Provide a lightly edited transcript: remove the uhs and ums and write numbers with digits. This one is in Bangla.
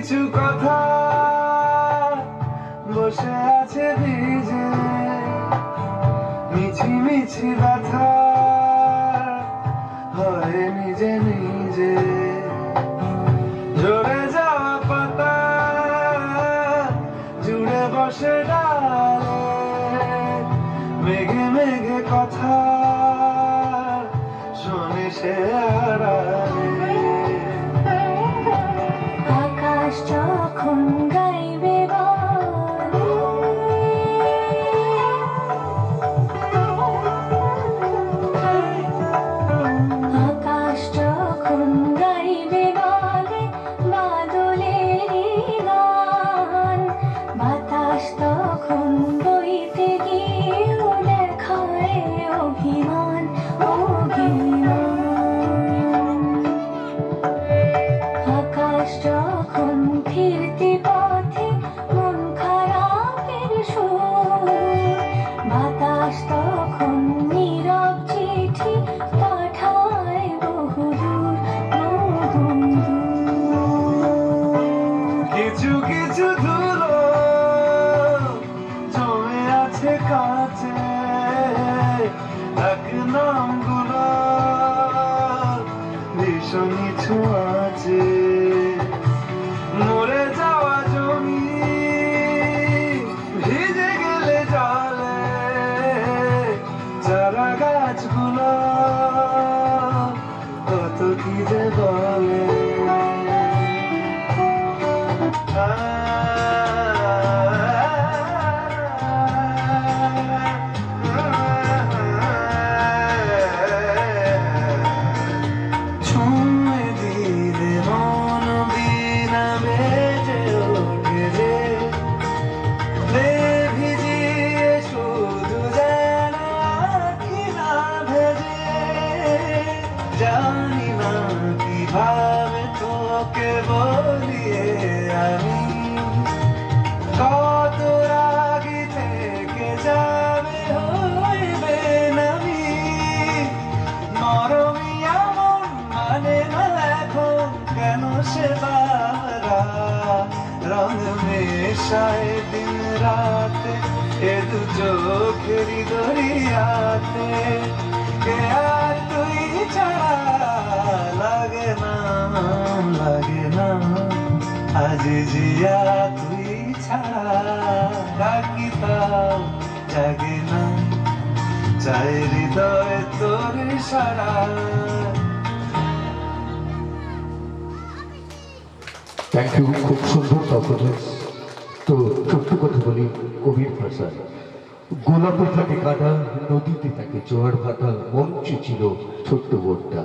কিছু কথা বসে আছে ভিজে, মিছি মিছি ব্যথা হয় নিজে নিজে। ঝরে যাওয়া পাতা জুড়ে বসে ডালে, মেঘে মেঘে কথা শোনে সে আড়ালে। আকাশ যখন গাইবে আকাশ যখন গাইবে বলে বাদলেরই গান, বাতাস তখন বইতে গিয়েও দেখায় অভিমান অভিমান। আকাশ যখন ফিরতি পথে মন খারাপের সুর, বাতাস তখন নীরব চিঠি পাঠায় বহুদূর বহুদূর। কিছু কিছু ধুলো জমে আছে কাছে, এক নামগুলো ভীষণই ছোঁয়াছে। মরে যাওয়া জমি ভিজে গেলে জলে, চারা গাছগুলো কত কি যে বলে। ছুঁয়ে দিলে মন বিনা বেজে ওঠে যে, ভিজিয়ে শুধু যেন আখি না ভেজে। জানি না কিভাবে তোকে বলিয়ে আমি, কত রাগি থেকে যাবে হইবে নামি। নরমি এমন মানে না এখন কেন সে বারা, রং মেশায় দিন রাতে এ দু চোখেরই দরিয়াতে। কে আর তুই ছাড়া লাগে না লাগে না, আজ জিয়া তুই ছাড়া ডাকি তাও জাগে না, চাই হৃদয় তোর সারা। থ্যাংক ইউ, খুব সুন্দর পারফরমেন্স। তো ছোট্ট কথা বলি কবির ভাষায়, গোলাপে থাকে কাটা, নদীতে থাকে জোয়ার ভাটা, মঞ্চে ছিল ছোট্ট বোটটা।